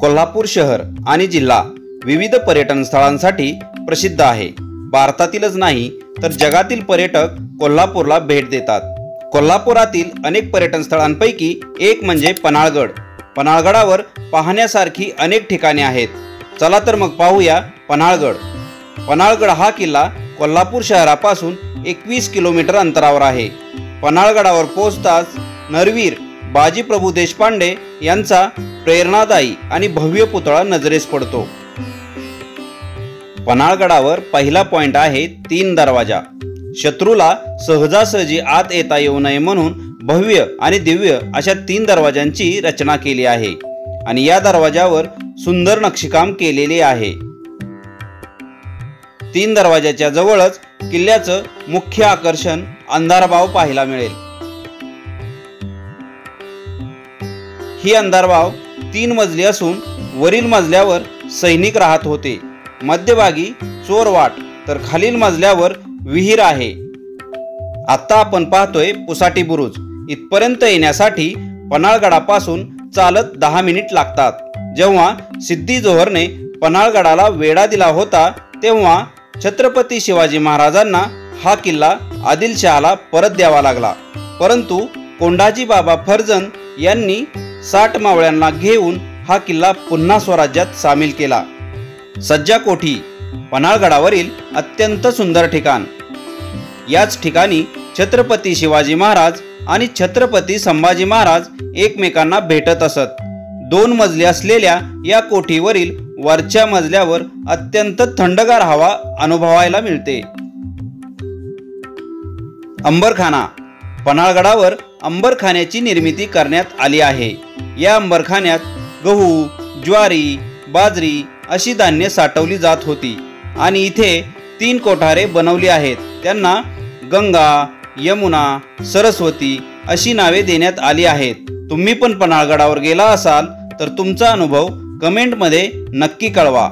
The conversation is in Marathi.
कोल्हापूर शहर आणि जिल्हा विविध पर्यटन स्थळांसाठी प्रसिद्ध आहे। भारतातीलच नाही तर जगातील पर्यटक कोल्हापूरला भेट देतात। कोल्हापुरातील अनेक पर्यटन स्थळांपैकी एक म्हणजे पन्हाळगड। पन्हाळगडावर पाहण्यासारखी अनेक ठिकाणे आहेत। चला तर मग पाहूया पन्हाळगड। पन्हाळगड हा किल्ला कोल्हापूर शहरापासून 21 किलोमीटर अंतरावर आहे। पन्हाळगडावर पोहोचताच नरवीर बाजीप्रभू देशपांडे यांचा प्रेरणादायी आणि भव्य पुतळा नजरेस पडतो। पन्हाळगडावर पहिला पॉइंट आहे 3 दरवाजा। शत्रूला सहजासहजी आत येता येऊ नये म्हणून भव्य आणि दिव्य अशा 3 दरवाजांची रचना केली आहे आणि या दरवाजावर सुंदर नक्षीकाम केलेले आहे। 3 दरवाजाच्या जवळच किल्ल्याचं मुख्य आकर्षण अंधारबाव पाहायला मिळेल। ही अंधारबाव 3 मजली असून वरील मजल्यावर सैनिक राहत होते। मध्यभागी चोरवाट तर खालील मजल्यावर विहीर आहे। आता आपण पाहतोय पुसाटी बुरुज। इथपर्यंत येण्यासाठी पन्हाळगडापासून चालत 10 मिनिट लागतात। जेव्हा सिद्दी जोहरने पन्हाळगडाला वेढा दिला होता तेव्हा छत्रपती शिवाजी महाराजांना हा किल्ला आदिलशहाला परत द्यावा लागला, परंतु कोंढाजी बाबा फर्जंद यांनी 60 मावळ्यांना घेऊन हा किल्ला पुन्हा स्वराज्यात सामील केला। सज्जा कोठी पन्हाळगडावरील अत्यंत सुंदर ठिकाण। याच ठिकाणी छत्रपती शिवाजी महाराज आणि छत्रपती संभाजी महाराज एकमेकांना भेटत असत। 2 मजली असलेल्या या कोठीवरील वरच्या मजल्यावर अत्यंत थंडगार हवा अनुभवायला मिळते। अंबरखाना पन्हाळगडावर अंबरखान्याची निर्मिती करण्यात आली आहे। या अंबरखान्यात गहू, ज्वारी, बाजरी अशी धान्य साठवली जात होती आणि इथे 3 कोठारे बनवली आहेत। त्यांना गंगा, यमुना, सरस्वती अशी नावे देण्यात आली आहेत। तुम्ही पण पन्हाळगडावर गेला असाल तर तुमचा अनुभव कमेंटमध्ये नक्की कळवा।